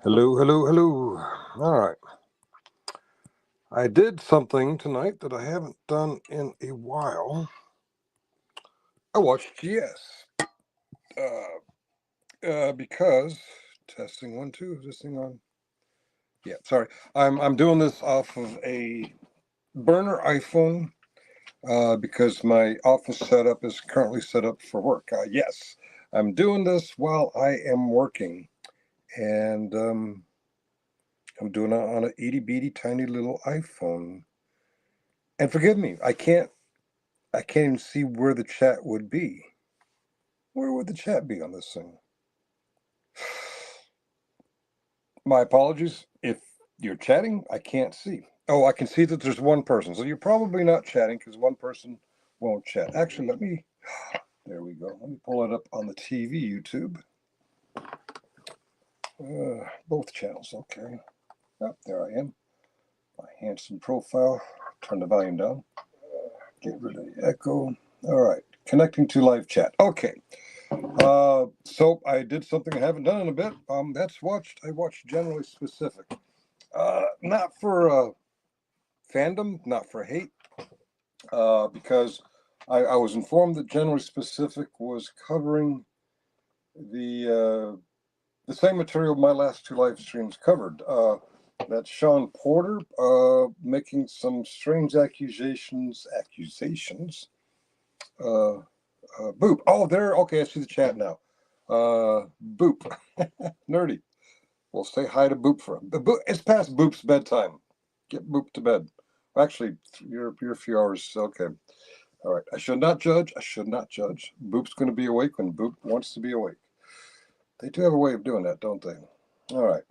Hello, hello, hello. All right. I did something tonight that I haven't done in a while. I watched GS. Because testing 1 2. Is this thing on? Yeah, sorry. I'm doing this off of a burner iPhone because my office setup is currently set up for work. Yes, I'm doing this while I am working, and I'm doing it on an itty bitty tiny little iPhone. And forgive me, I can't even see where the chat would be. Where would the chat be on this thing? My apologies. If you're chatting, I can't see. Oh, I can see that there's one person. So you're probably not chatting because one person won't chat. Actually, there we go. Let me pull it up on the TV, YouTube. Both channels, okay. Oh, there I am. My handsome profile. Turn the volume down. Get rid of the echo. All right. Connecting to live chat. Okay. So I did something I haven't done in a bit. I watched Generally Specific. Not for fandom, not for hate, because I was informed that Generally Specific was covering the same material my last 2 live streams covered. That's Saun Porter making some strange accusations. Boop. Oh, there. Okay, I see the chat now. Boop. Nerdy. We'll say hi to Boop for him. It's past Boop's bedtime. Get Boop to bed. Actually, you're a few hours. Okay. All right. I should not judge. Boop's going to be awake when Boop wants to be awake. They do have a way of doing that, don't they? All right.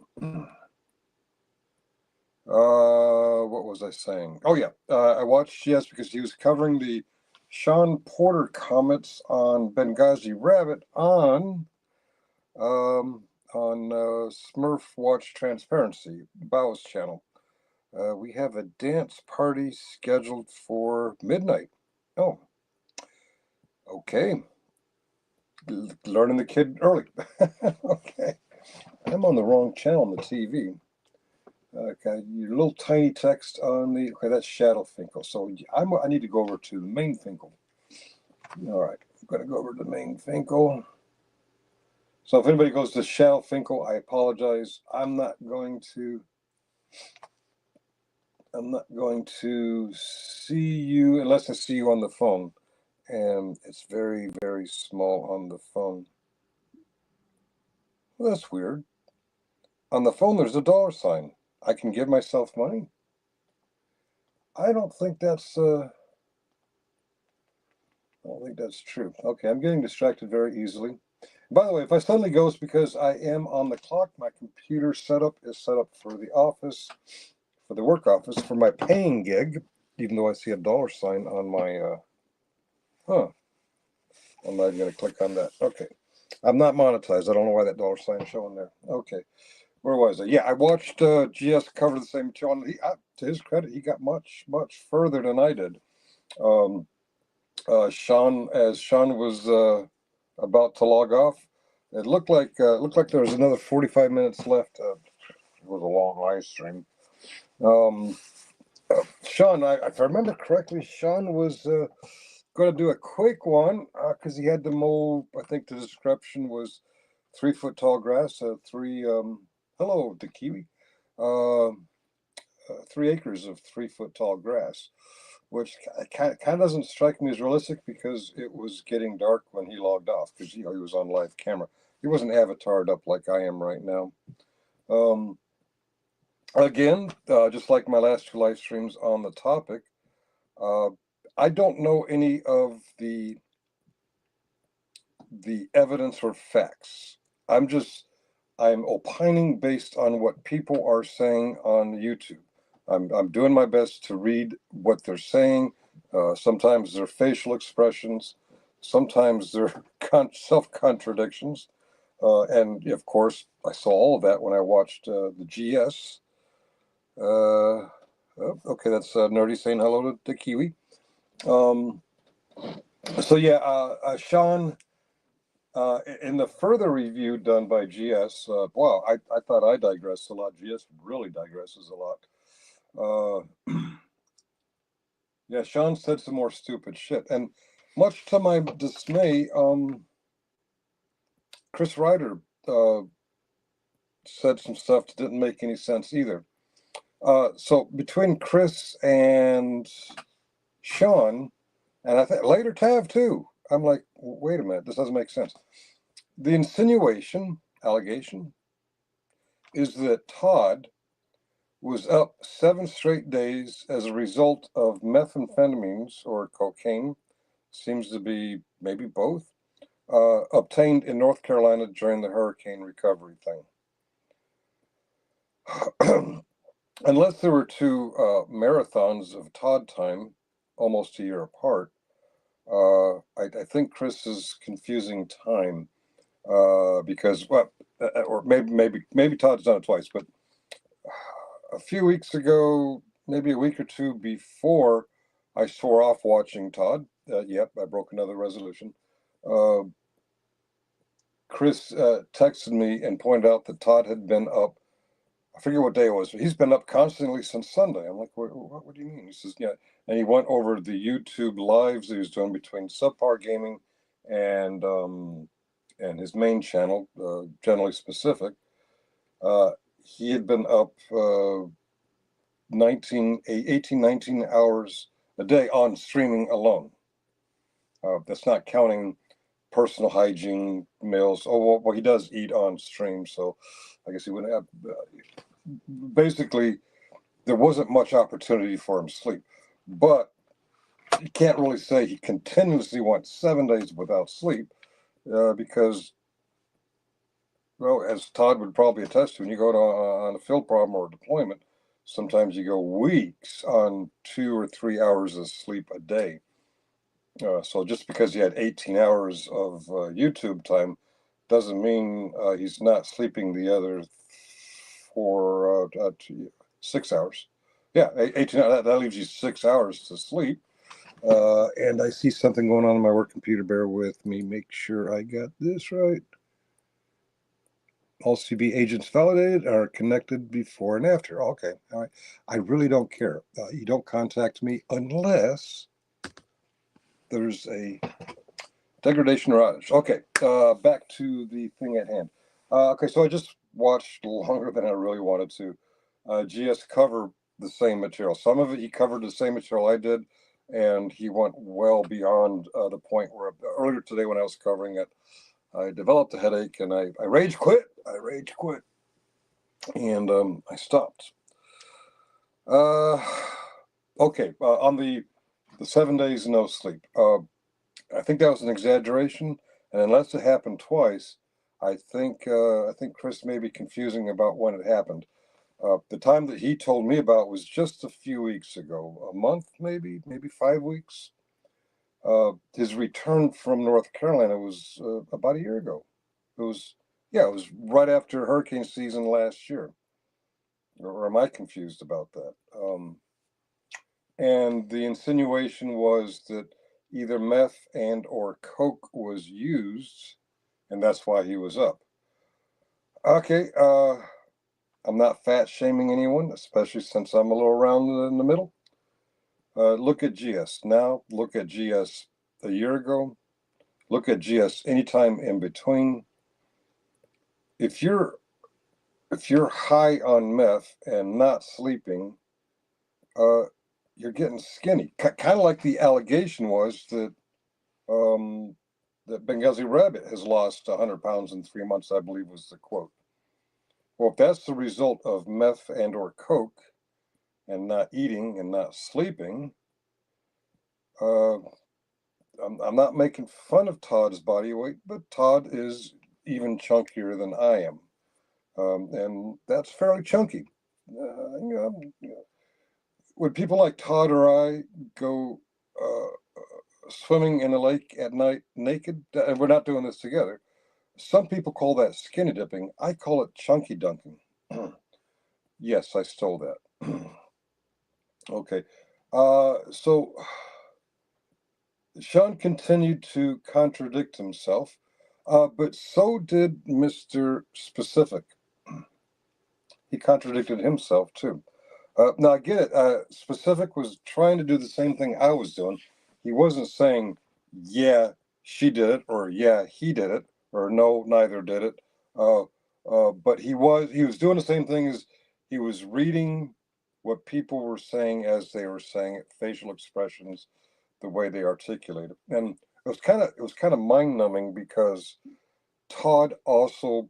What was I saying? Oh, yeah. I watched GS because he was covering the Saun Porter comments on Benghazi Rabbit on Smurf Watch Transparency, Bao's channel. We have a dance party scheduled for midnight. Oh, okay. Learning the kid early. Okay. I'm on the wrong channel on the TV. Okay, your little tiny text on the, okay, that's Shadow Finkel. So I need to go over to the main Finkel. All right, I'm going to go over to the main Finkel. So if anybody goes to Shadow Finkel, I apologize. I'm not going to see you unless I see you on the phone. And it's very, very small on the phone. Well, that's weird. On the phone, there's a $sign. I can give myself money. I don't think that's true. Okay, I'm getting distracted very easily. By the way, if I suddenly go, it's because I am on the clock. My computer setup is set up for the office, for the work office, for my paying gig, even though I see a $sign on my, I'm not going to click on that. Okay. I'm not monetized. I don't know why that $sign is showing there. Okay. Where was I? Yeah, I watched GS cover the same material. To his credit, he got much, much further than I did. Saun was about to log off, it looked like there was another 45 minutes left. It was a long live stream. Saun, if I remember correctly, Saun was going to do a quick one because he had to mow. I think the description was 3 foot tall grass. Hello, the Kiwi. 3 acres of 3 foot tall grass, which kind of doesn't strike me as realistic because it was getting dark when he logged off because he was on live camera. He wasn't avatared up like I am right now. Again, just like my last 2 live streams on the topic, I don't know any of the evidence or facts. I'm opining based on what people are saying on YouTube. I'm doing my best to read what they're saying. Sometimes they're facial expressions, sometimes they're self-contradictions. And of course, I saw all of that when I watched the GS. Okay, that's Nerdy saying hello to Kiwi. So yeah, Saun In the further review done by GS, wow, I thought I digressed a lot. GS really digresses a lot. Yeah, Sean said some more stupid shit, and much to my dismay, Chris Ryder said some stuff that didn't make any sense either. So between Chris and Sean, and I think later Tav too, I'm like, wait a minute, this doesn't make sense. The allegation, is that Todd was up 7 straight days as a result of methamphetamines or cocaine, seems to be maybe both, obtained in North Carolina during the hurricane recovery thing. Unless there were two marathons of Todd time, almost a year apart, I think Chris is confusing time because, well, or maybe Todd's done it twice, but a few weeks ago, maybe a week or two before I swore off watching Todd, yep, I broke another resolution. Chris texted me and pointed out that Todd had been up. I forget what day it was, but he's been up constantly since Sunday. I'm like, what do you mean? He says, yeah. And he went over the YouTube lives he was doing between Subpar Gaming and his main channel, Generally Specific. He had been up 18, 19 hours a day on streaming alone. That's not counting personal hygiene meals. Oh, well, he does eat on stream, so I guess he wouldn't have. Basically, there wasn't much opportunity for him to sleep, but you can't really say he continuously went 7 days without sleep because, well, as Todd would probably attest to, when you go on a field problem or a deployment, sometimes you go weeks on 2 or 3 hours of sleep a day. So just because he had 18 hours of YouTube time doesn't mean he's not sleeping the other 6 hours. Yeah, 18 hours, that leaves you 6 hours to sleep. And I see something going on my work computer. Bear with me. Make sure I got this right. All CB agents validated are connected before and after. Okay, all right. I really don't care. You don't contact me unless there's a degradation or outage. Okay, back to the thing at hand. Okay, so I just watched longer than I really wanted to. GS cover the same material. Some of it he covered the same material I did, and he went well beyond the point where earlier today when I was covering it, I developed a headache and I rage quit. And I stopped. Okay, on the 7 days no sleep. I think that was an exaggeration, and unless it happened twice, I think Chris may be confusing about when it happened. The time that he told me about was just a few weeks ago, a month maybe 5 weeks. His return from North Carolina was about a year ago. It was right after hurricane season last year. Or am I confused about that? And the insinuation was that either meth and or coke was used, and that's why he was up. Okay, I'm not fat shaming anyone, especially since I'm a little round in the middle. Look at GS now. Look at GS a year ago. Look at GS anytime in between. If you're high on meth and not sleeping, you're getting skinny. Kind of like the allegation was that that Benghazi Rabbit has lost 100 pounds in 3 months, I believe was the quote. Well, if that's the result of meth and or coke and not eating and not sleeping, I'm not making fun of Todd's body weight, but Todd is even chunkier than I am. And that's fairly chunky. Would people like Todd or I go swimming in a lake at night naked? And we're not doing this together. Some people call that skinny dipping. I call it chunky dunking. Yes, I stole that. Okay. So Sean continued to contradict himself. But so did Mr. Specific. He contradicted himself too. Now I get it. Specific was trying to do the same thing I was doing. He wasn't saying, "Yeah, she did it," or "Yeah, he did it," or "No, neither did it." Uh, but he was doing the same thing as he was reading what people were saying as they were saying it, facial expressions, the way they articulate it, and it was kind of mind numbing because Todd also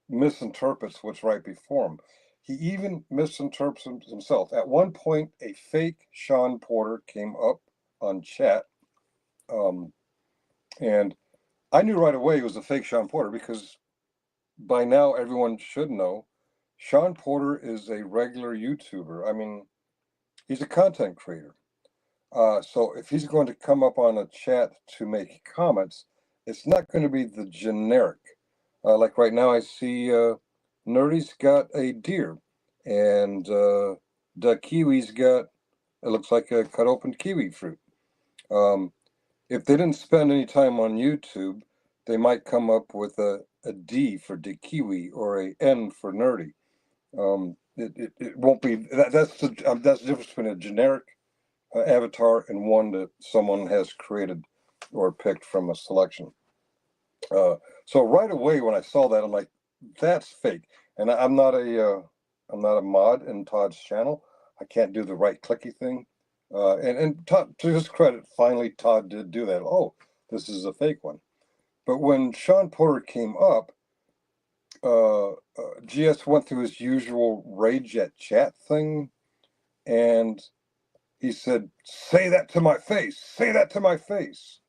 misinterprets what's right before him. He even misinterprets himself. At one point, a fake Saun Porter came up on chat, um, and I knew right away it was a fake Saun Porter because by now everyone should know Saun Porter is a regular YouTuber. I mean, he's a content creator. So if he's going to come up on a chat to make comments, it's not going to be the generic. Like right now, I see Nerdy's got a deer, and the Kiwi's got, it looks like a cut open kiwi fruit. Um, if they didn't spend any time on YouTube, they might come up with a D for the Kiwi or a N for Nerdy. It won't be that's the difference between a generic avatar and one that someone has created or picked from a selection. Uh, so right away when I saw that, I'm like, that's fake. And I'm not a mod in Todd's channel. I can't do the right clicky thing. And Todd, to his credit, finally Todd did do that. Oh, this is a fake one. But when Saun Porter came up, GS went through his usual rage at chat thing, and he said, "Say that to my face. Say that to my face."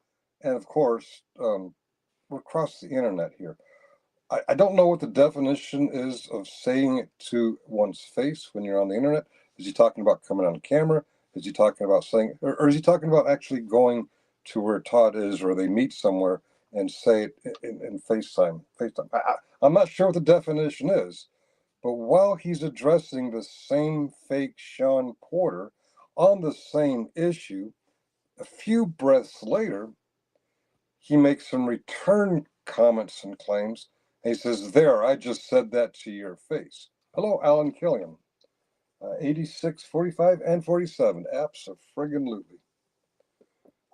And of course, we're across the internet here. I don't know what the definition is of saying it to one's face when you're on the internet. Is he talking about coming on camera? Is he talking about saying, or is he talking about actually going to where Todd is, or they meet somewhere and say it in FaceTime? FaceTime. I'm not sure what the definition is, but while he's addressing the same fake Saun Porter on the same issue, a few breaths later, he makes some return comments and claims. And he says, "There, I just said that to your face." Hello, Alan Killian. 86, 45, and 47. Abso-friggin-lutely.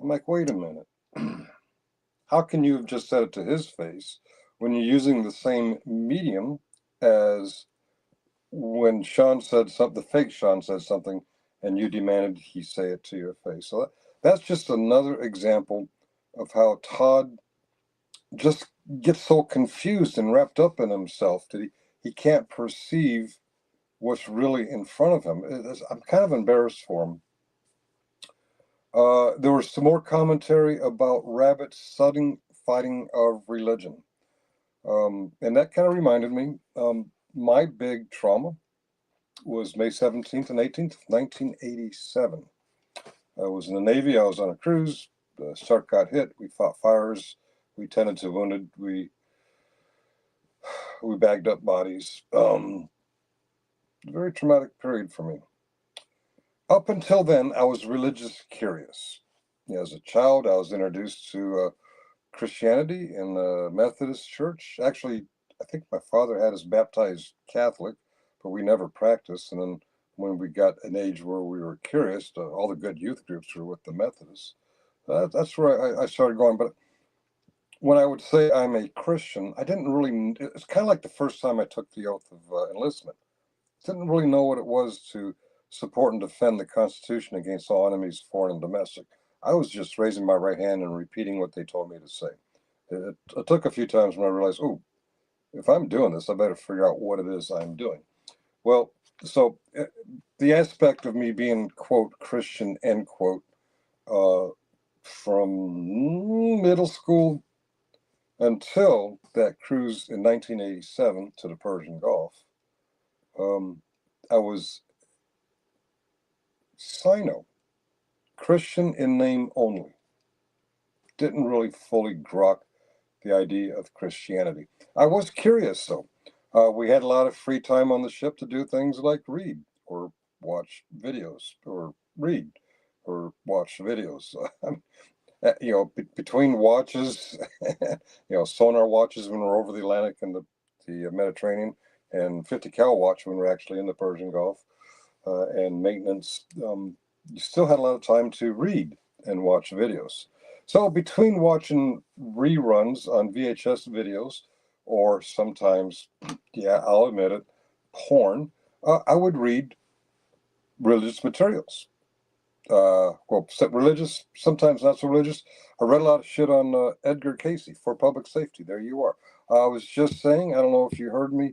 I'm like, wait a minute. How can you have just said it to his face when you're using the same medium as when Sean said something, the fake Sean said something, and you demanded he say it to your face? So that's just another example of how Todd just gets so confused and wrapped up in himself that he can't perceive what's really in front of him. I'm kind of embarrassed for him. There was some more commentary about rabbit fighting of religion. And that kind of reminded me, my big trauma was May 17th and 18th, 1987. I was in the Navy. I was on a cruise. The shark got hit. We fought fires. We tended to wounded. We bagged up bodies. Very traumatic period for me. Up until then, I was religious curious. As a child, I was introduced to Christianity in the Methodist Church. Actually, I think my father had us baptized Catholic, but we never practiced. And then when we got an age where we were curious, all the good youth groups were with the Methodists. That's where I started going. But when I would say I'm a Christian, I didn't really, it's kind of like the first time I took the oath of enlistment. Didn't really know what it was to support and defend the Constitution against all enemies, foreign and domestic. I was just raising my right hand and repeating what they told me to say. It took a few times when I realized, oh, if I'm doing this, I better figure out what it is I'm doing. Well, so the aspect of me being, quote, Christian, end quote, from middle school until that cruise in 1987 to the Persian Gulf, I was Sino, Christian in name only. Didn't really fully grok the idea of Christianity. I was curious, though. We had a lot of free time on the ship to do things like read or watch videos or read or watch videos. Between watches, sonar watches when we're over the Atlantic and the Mediterranean, and 50 cal watch when we're actually in the Persian Gulf, and maintenance, you still had a lot of time to read and watch videos. So between watching reruns on VHS videos, or sometimes, yeah, I'll admit it, porn, I would read religious materials. Religious, sometimes not so religious. I read a lot of shit on Edgar Casey for public safety. There you are. I was just saying, I don't know if you heard me.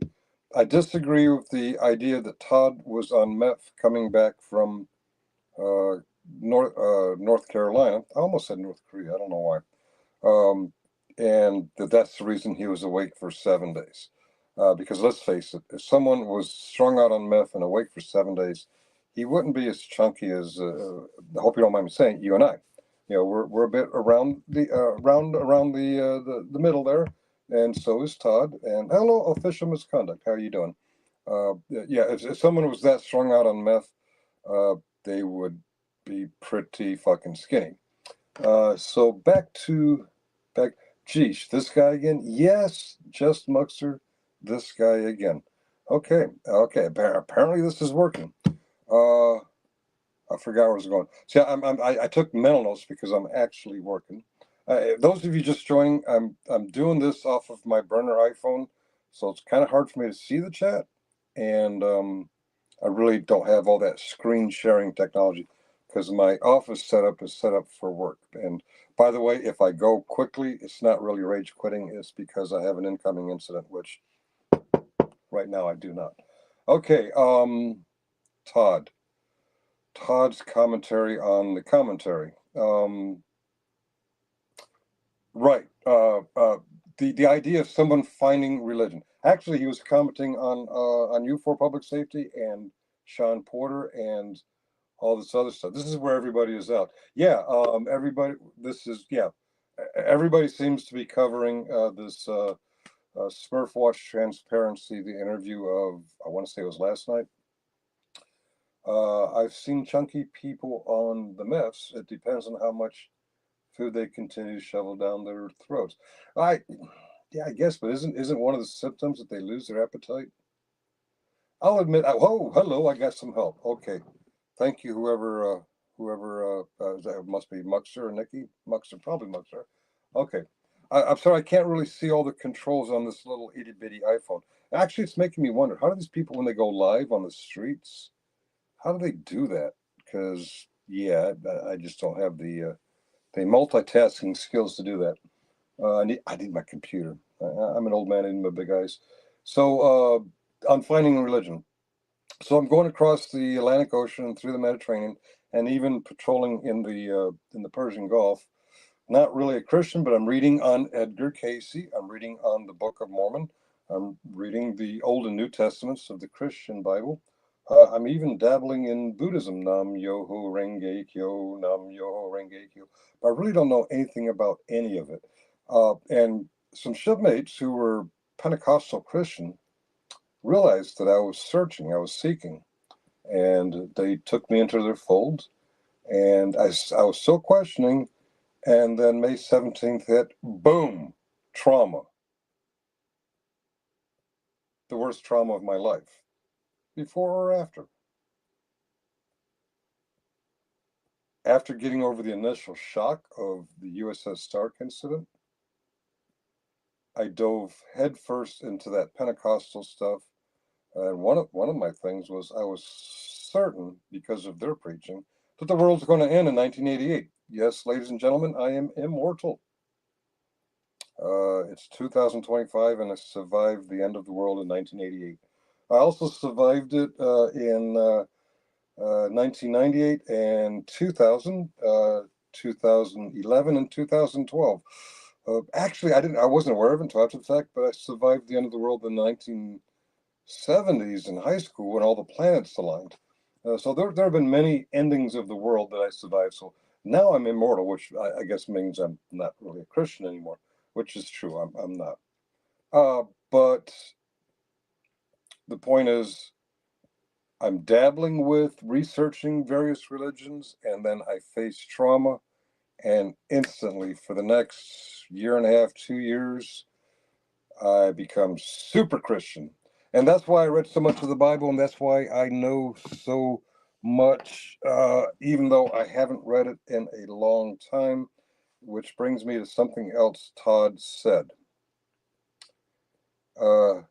I disagree with the idea that Todd was on meth coming back from uh, North Carolina. I almost said North Korea. I don't know why. Um, and that's the reason he was awake for 7 days. Because let's face it, if someone was strung out on meth and awake for 7 days, he wouldn't be as chunky as. I hope you don't mind me saying, you and I. We're a bit around the around the middle there, and so is Todd. And hello, official misconduct. How are you doing? Yeah, if someone was that strung out on meth, uh, they would be pretty fucking skinny. So back. Geesh, this guy again? Yes, just Muxer, this guy again. Okay. Apparently this is working. Uh, I forgot where I was going. See, I took mental notes because I'm actually working. Those of you just joining, I'm doing this off of my burner iPhone, so it's kind of hard for me to see the chat, and I really don't have all that screen sharing technology because my office setup is set up for work. And by the way, if I go quickly, it's not really rage quitting. It's because I have an incoming incident, which right now I do not. Okay, Todd. Todd's commentary on the commentary. Right. The idea of someone finding religion. Actually, he was commenting on you for public safety and Saun Porter and all this other stuff. This is where everybody is out. Yeah. Everybody. This is yeah. Everybody seems to be covering this Smurf Watch Transparency. The interview of I want to say it was last night. I've seen chunky people on the meths. It depends on how much food they continue to shovel down their throats. I, yeah, I guess, but isn't one of the symptoms that they lose their appetite? I'll admit. Oh, hello, I got some help. Okay, thank you, whoever. That must be Muxer or Nikki. Muxer, probably Muxer. Okay, I'm sorry, I can't really see all the controls on this little itty bitty iPhone. Actually, it's making me wonder how do these people when they go live on the streets, how do they do that? Because yeah, I just don't have the multitasking skills to do that. I need my computer. I'm an old man in my big eyes. So I'm finding religion. So I'm going across the Atlantic Ocean through the Mediterranean and even patrolling in the Persian Gulf. Not really a Christian, but I'm reading on Edgar Casey. I'm reading on the Book of Mormon. I'm reading the Old and New Testaments of the Christian Bible. I'm even dabbling in Buddhism, Nam Yoho Renge Kyo, Nam Yoho Renge Kyo. But I really don't know anything about any of it. And some shipmates who were Pentecostal Christian realized that I was searching, I was seeking, and they took me into their fold. And I was still questioning, and then May 17th hit, boom, trauma. The worst trauma of my life, before or after. After getting over the initial shock of the USS Stark incident, I dove headfirst into that Pentecostal stuff. And one of my things was I was certain, because of their preaching, that the world's going to end in 1988. Yes, ladies and gentlemen, I am immortal. It's 2025, and I survived the end of the world in 1988. I also survived it in 1998 and 2000, 2011, and 2012. Actually, I wasn't aware of it until after the fact, but I survived the end of the world in the 1970s in high school when all the planets aligned. So there have been many endings of the world that I survived. So now I'm immortal, which I guess means I'm not really a Christian anymore, which is true. I'm not. But the point is, I'm dabbling with researching various religions, and then I face trauma, and instantly for the next year and a half, 2 years, I become super Christian. And that's why I read so much of the Bible, and that's why I know so much, even though I haven't read it in a long time, which brings me to something else Todd said. Uh,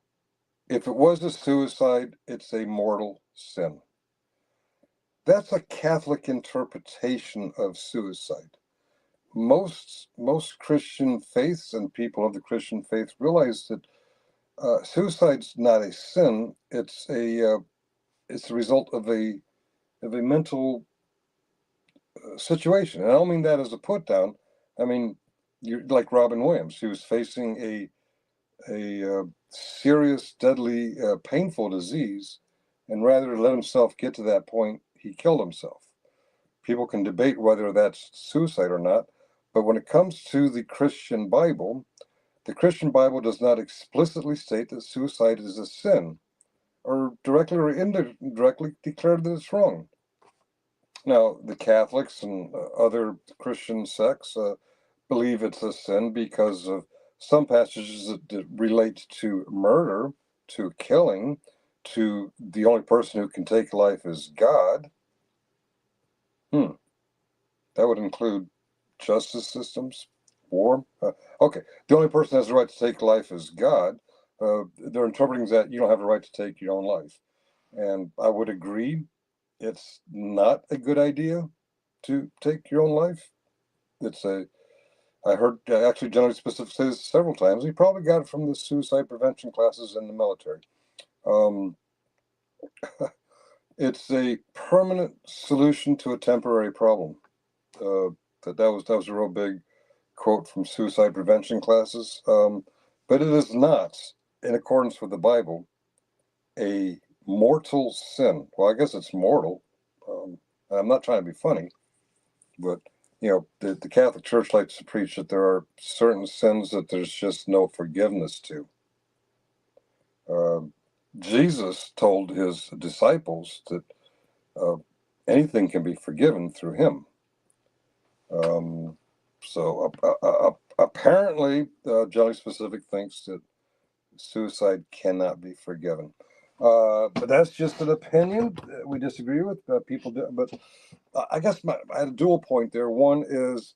if it was a suicide, it's a mortal sin. That's a Catholic interpretation of suicide. Most Christian faiths and people of the Christian faith realize that suicide's not a sin. It's the result of a mental situation, and I don't mean that as a put down. I mean, you're like Robin Williams, who was facing a serious, deadly, painful disease, and rather than let himself get to that point, he killed himself. People can debate whether that's suicide or not, but when it comes to the Christian Bible does not explicitly state that suicide is a sin, or directly or indirectly declare that it's wrong. Now, the Catholics and other Christian sects believe it's a sin because of some passages that relate to murder, to killing, to the only person who can take life is God. That would include justice systems, war. Okay, the only person who has the right to take life is God. They're interpreting that you don't have a right to take your own life. And I would agree, it's not a good idea to take your own life. I heard actually General Specific say this several times. He probably got it from the suicide prevention classes in the military. Um, it's a permanent solution to a temporary problem. That was a real big quote from suicide prevention classes. But it is not, in accordance with the Bible, a mortal sin. Well, I guess it's mortal. I'm not trying to be funny, but the Catholic Church likes to preach that there are certain sins that there's just no forgiveness to. Uh, Jesus told his disciples that uh, anything can be forgiven through him. Um, so apparently, Jelly Specific thinks that suicide cannot be forgiven. But that's just an opinion we disagree with. People do, but I guess I had a dual point there. One is,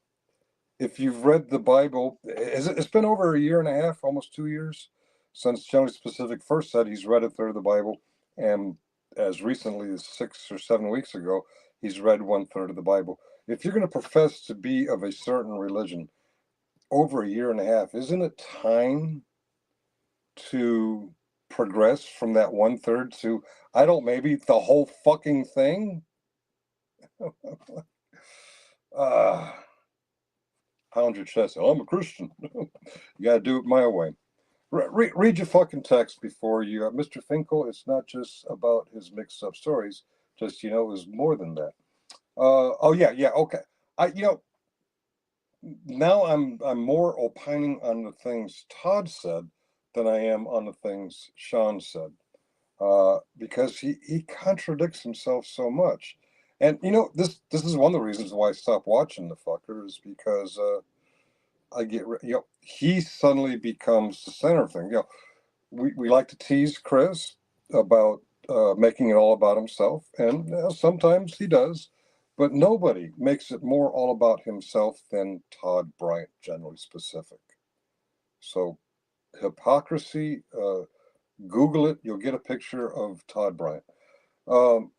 if you've read the Bible, it's been over a year and a half, almost 2 years, since Generally Specific first said he's read a third of the Bible, and as recently as 6 or 7 weeks ago, he's read one third of the Bible. If you're going to profess to be of a certain religion over a year and a half, isn't it time to progress from that one third to, I don't, maybe the whole fucking thing? uh, Pound your chest. Oh, I'm a Christian. You got to do it my way. Read your fucking text before you, Mr. Finkel. It's not just about his mixed up stories. Just it was more than that. Oh yeah, okay. Now I'm more opining on the things Todd said than I am on the things Sean said, because he contradicts himself so much. And this is one of the reasons why I stopped watching the fucker, is because he suddenly becomes the center of things. We like to tease Chris about making it all about himself, and sometimes he does, but nobody makes it more all about himself than Todd Bryant, Generally Specific. So, hypocrisy, Google it, you'll get a picture of Todd Bryant. Um,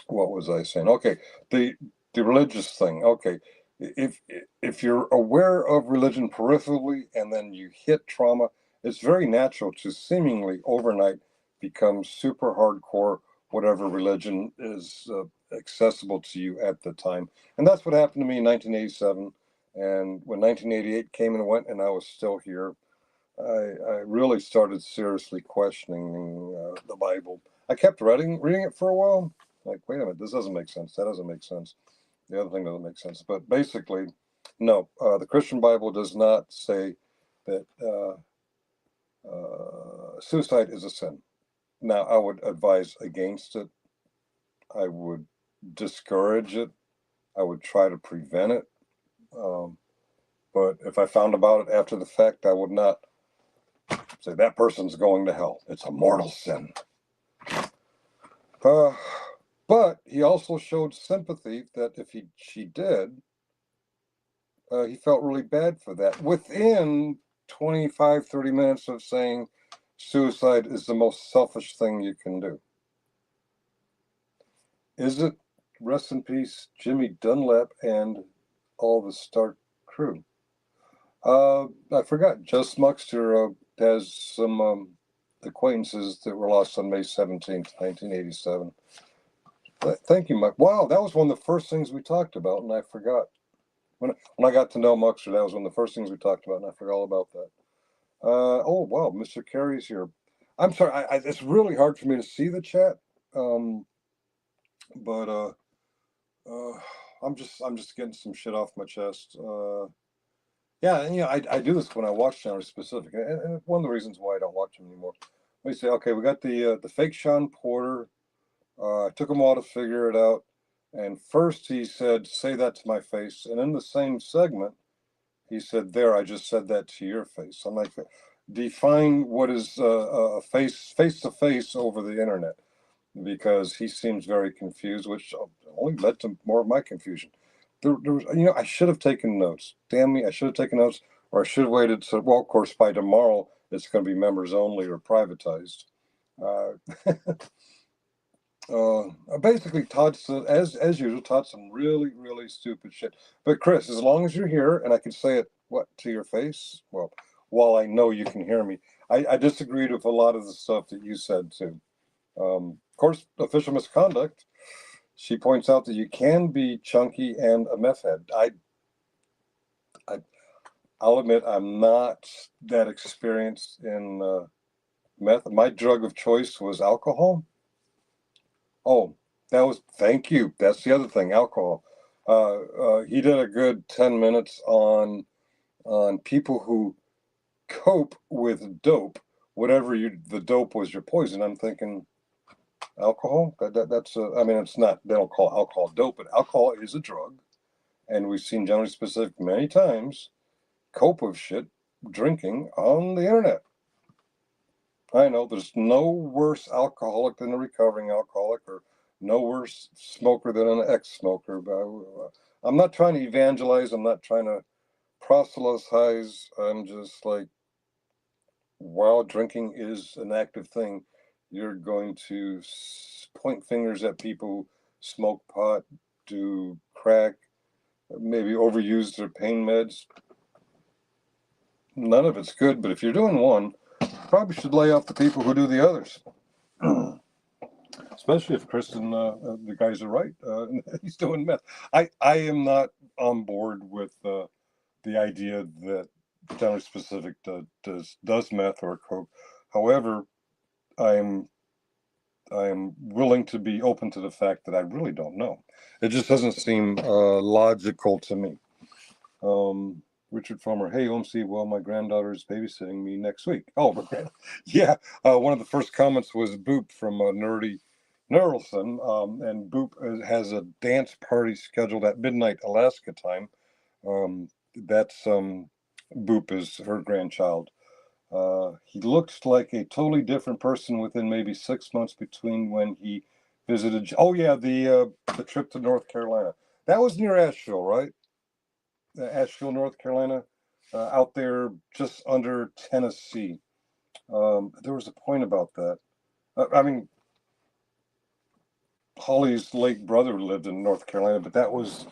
what was I saying? Okay, the religious thing. Okay, if if you're aware of religion peripherally and then you hit trauma, it's very natural to seemingly overnight become super hardcore whatever religion is accessible to you at the time. And that's what happened to me in 1987. And when 1988 came and went, and I was still here, I really started seriously questioning the Bible. I kept reading it for a while. Like, wait a minute, this doesn't make sense. That doesn't make sense. The other thing doesn't make sense. But basically, no, the Christian Bible does not say that suicide is a sin. Now, I would advise against it. I would discourage it. I would try to prevent it. But if I found about it after the fact, I would not say that person's going to hell. It's a mortal sin. But he also showed sympathy that if she did, he felt really bad for that. Within 25, 30 minutes of saying suicide is the most selfish thing you can do. Is it? Rest in peace, Jimmy Dunlap and all the Stark crew. I forgot. Joe Smuckster has some acquaintances that were lost on May 17th, 1987. Thank you, Mike. Wow, that was one of the first things we talked about, and I forgot. When I got to know Muckster, that was one of the first things we talked about, and I forgot all about that. Oh, wow, Mr. Carey's here. I'm sorry, it's really hard for me to see the chat, but I'm just getting some shit off my chest. Yeah, and I do this when I watch channels specific, and one of the reasons why I don't watch them anymore. Let me say, okay, we got the fake Saun Porter. It took him a while to figure it out, and first he said, "Say that to my face," and in the same segment, he said, "There, I just said that to your face." I'm like, define what is a face to face over the internet, because he seems very confused, which only led to more of my confusion. There was, I should have taken notes. Damn me, I should have taken notes, or I should have waited. So, well, of course, by tomorrow it's going to be members only or privatized. Basically, Todd, as usual, Todd some really, really stupid shit. But Chris, as long as you're here and I can say it, to your face, well, while I know you can hear me, I disagreed with a lot of the stuff that you said too. Of course, official misconduct. She points out that you can be chunky and a meth head. I'll admit I'm not that experienced in meth. My drug of choice was alcohol. Oh, thank you. That's the other thing, alcohol. He did a good 10 minutes on people who cope with dope, whatever the dope was your poison. I'm thinking alcohol. That's I mean, it's not. They don't call alcohol dope, but alcohol is a drug, and we've seen Generally Specific many times cope with shit drinking on the internet. I know there's no worse alcoholic than a recovering alcoholic, or no worse smoker than an ex-smoker. But I'm not trying to evangelize. I'm not trying to proselytize. I'm just like, while drinking is an active thing, you're going to point fingers at people who smoke pot, do crack, maybe overuse their pain meds. None of it's good, but if you're doing one, probably should lay off the people who do the others. Especially if Kristen, the guys are right. He's doing meth. I am not on board with the idea that Generally Specific does meth or coke. However, I am willing to be open to the fact that I really don't know. It just doesn't seem logical to me. Richard Farmer, hey, OMC, well, my granddaughter is babysitting me next week. Oh, yeah. One of the first comments was Boop from Nerdy Nerlson, and Boop has a dance party scheduled at midnight Alaska time. That's Boop is her grandchild. He looks like a totally different person within maybe 6 months between when he visited. Oh yeah, the trip to North Carolina. That was near Asheville, right? Asheville, North Carolina, out there just under Tennessee. There was a point about that. I mean, Holly's late brother lived in North Carolina, but that was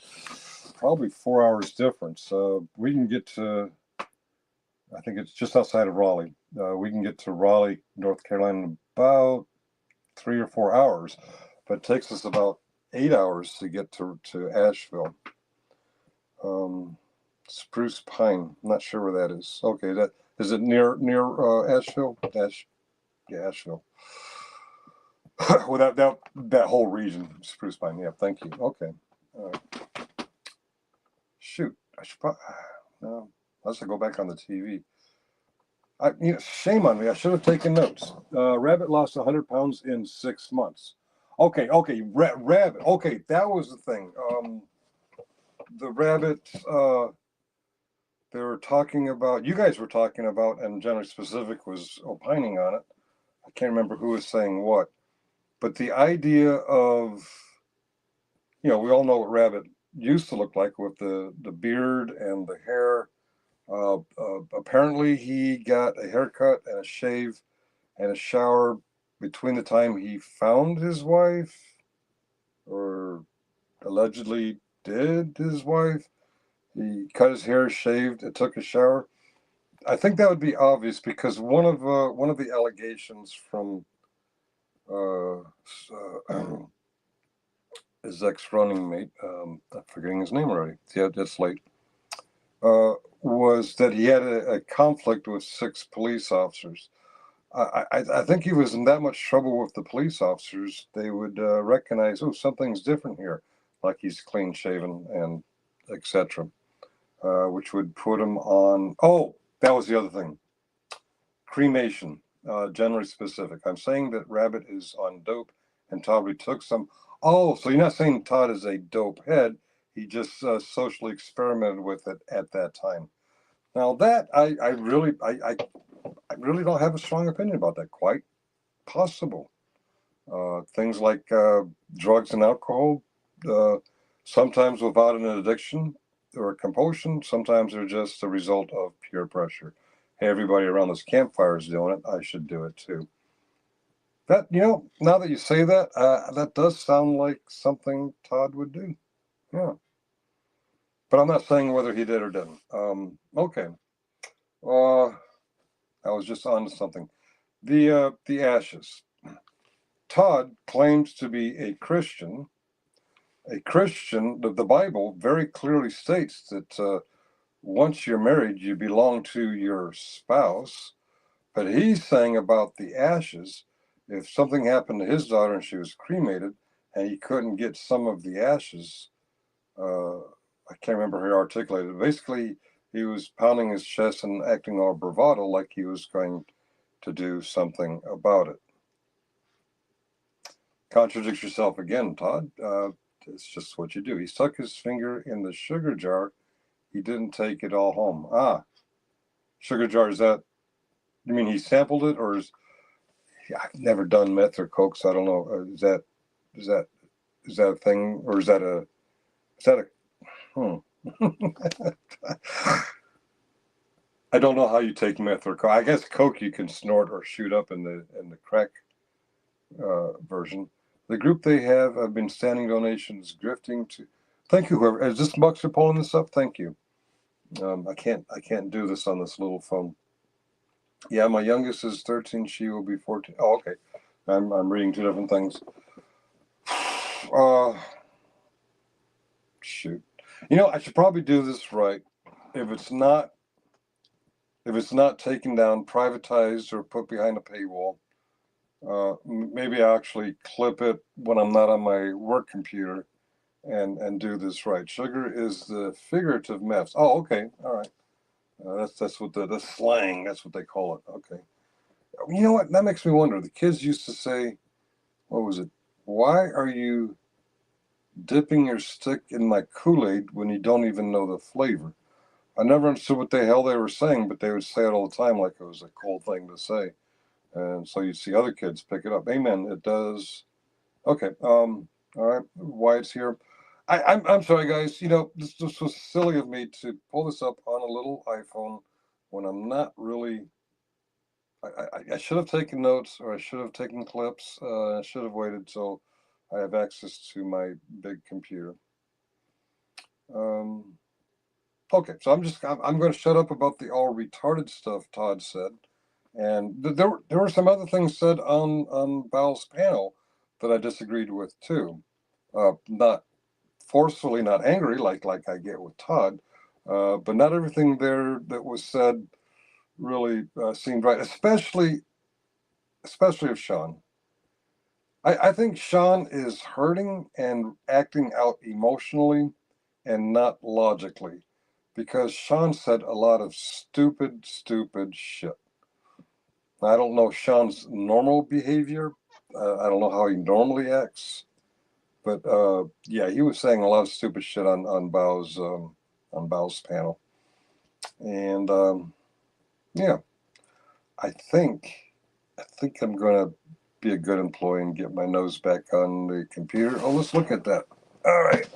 probably 4 hours difference. We can get to, I think it's just outside of Raleigh. We can get to Raleigh, North Carolina in about 3 or 4 hours, but it takes us about 8 hours to get to Asheville. Spruce Pine. I'm not sure where that is. Okay, that is it near Asheville? Yeah, Asheville. Well, that whole region, Spruce Pine. Yeah, thank you. Okay. Shoot, I should probably no. I should go back on the TV. Shame on me. I should have taken notes. Rabbit lost 100 pounds in 6 months. Okay. Rabbit. Okay, that was the thing. the rabbit, they were talking about, you guys were talking about, and Generally Specific was opining on it. I can't remember who was saying what, but the idea of, we all know what rabbit used to look like with the beard and the hair. Apparently, he got a haircut and a shave and a shower between the time he found his wife, or allegedly did his wife. He cut his hair, shaved, and took a shower. I think that would be obvious because one of the allegations from his ex-running mate, I'm forgetting his name already. Yeah, that's late. Was that he had a conflict with 6 police officers. I think he was in that much trouble with the police officers, they would recognize, oh, something's different here, like he's clean shaven and etc. Which would put him on. Oh, that was the other thing. Cremation, Generally Specific. I'm saying that Rabbit is on dope and Todd took some. Oh, so you're not saying Todd is a dope head. He just socially experimented with it at that time. Now that I really don't have a strong opinion about that. Quite possible. Things like drugs and alcohol, uh, sometimes without an addiction or a compulsion, sometimes they're just a result of peer pressure. Hey, everybody around this campfire is doing it. I should do it too. That, now that you say that, that does sound like something Todd would do. Yeah. But I'm not saying whether he did or didn't. Okay. I was just on to something. The ashes. Todd claims to be a Christian. A Christian, the Bible very clearly states that once you're married, you belong to your spouse. But he's saying about the ashes, if something happened to his daughter and she was cremated and he couldn't get some of the ashes, I can't remember how he articulated it. Basically, he was pounding his chest and acting all bravado like he was going to do something about it. Contradicts yourself again, Todd. It's just what you do. He stuck his finger in the sugar jar. He didn't take it all home. Sugar jar, is that, you mean he sampled it, or I've never done meth or coke, so I don't know. Is that a thing, or is that a I don't know how you take meth or coke. I guess coke you can snort or shoot up in the crack version. The group they have been standing donations grifting to. Thank you, whoever. Is this Buxer pulling this up? Thank you. I can't do this on this little phone. Yeah, my youngest is 13. She will be 14. Oh, okay. I'm reading 2 different things. Shoot. I should probably do this right. If it's not taken down, privatized, or put behind a paywall, maybe I actually clip it when I'm not on my work computer and do this right. Sugar is the figurative meth. Oh, okay. All right. That's what the slang, that's what they call it. Okay. You know what? That makes me wonder. The kids used to say, what was it? Why are you dipping your stick in my Kool-Aid when you don't even know the flavor? I never understood what the hell they were saying, but they would say it all the time like it was a cool thing to say. And so you'd see other kids pick it up. Amen. It does. Okay. All right. Why it's here. I'm sorry, guys. This was silly of me to pull this up on a little iPhone when I'm not really. I should have taken notes, or I should have taken clips. I should have waited till I have access to my big computer. Okay, so I'm going to shut up about the all retarded stuff Todd said, and there were some other things said on Val's panel that I disagreed with too. Not forcefully, not angry like I get with Todd, but not everything there that was said really seemed right, especially of Sean. I think Sean is hurting and acting out emotionally and not logically, because Sean said a lot of stupid shit. I don't know Sean's normal behavior. I don't know how he normally acts. But yeah, he was saying a lot of stupid shit on Bao's panel, and yeah, I think I'm gonna be a good employee and get my nose back on the computer. Oh, let's look at that. All right.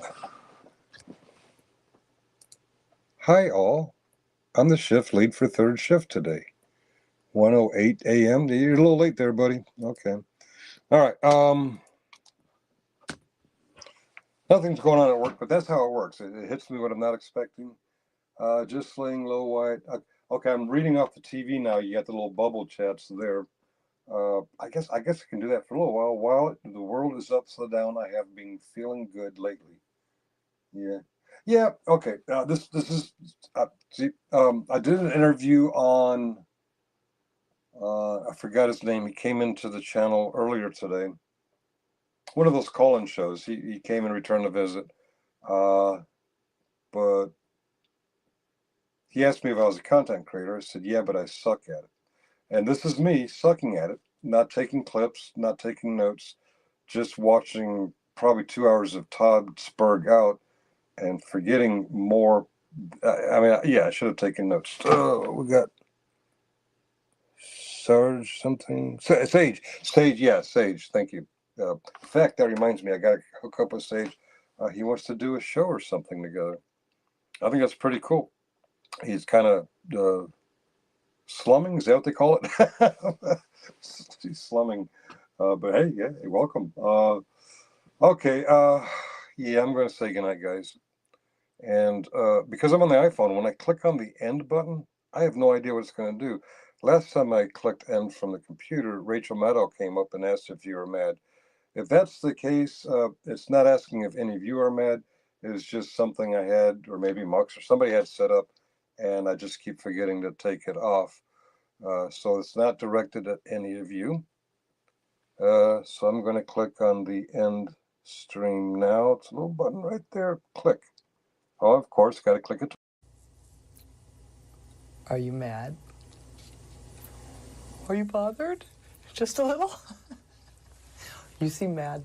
Hi all. I'm the shift lead for third shift today. 1:08 a.m. You're a little late there, buddy. Okay. All right. Nothing's going on at work, but that's how it works. It hits me what I'm not expecting. Just laying low, Wyatt. Okay, I'm reading off the TV now. You got the little bubble chats there. I guess I can do that for a little while. While the world is upside down, I have been feeling good lately. Yeah, yeah. Okay. This is see. I did an interview on. I forgot his name. He came into the channel earlier today. One of those call-in shows. He came and returned a visit. But he asked me if I was a content creator. I said, yeah, but I suck at it. And this is me sucking at it, not taking clips, not taking notes, just watching probably 2 hours of Todd Spurg out and forgetting more. I mean, yeah, I should have taken notes. We got Sarge something. Sage, yeah, Sage. Thank you. In fact, that reminds me, I got to hook up with Sage. He wants to do a show or something together. I think that's pretty cool. He's kind of slumming, is that what they call it? He's slumming. But hey, yeah, welcome. Okay, yeah, I'm going to say goodnight, guys. And because I'm on the iPhone, when I click on the end button, I have no idea what it's going to do. Last time I clicked end from the computer, Rachel Maddow came up and asked if you were mad. If that's the case, it's not asking if any of you are mad. It's just something I had, or maybe Mux or somebody had set up, and I just keep forgetting to take it off. So it's not directed at any of you. So I'm going to click on the end stream now. It's a little button right there. Click. Oh, of course, got to click it. Are you mad? Are you bothered? Just a little? You seem mad.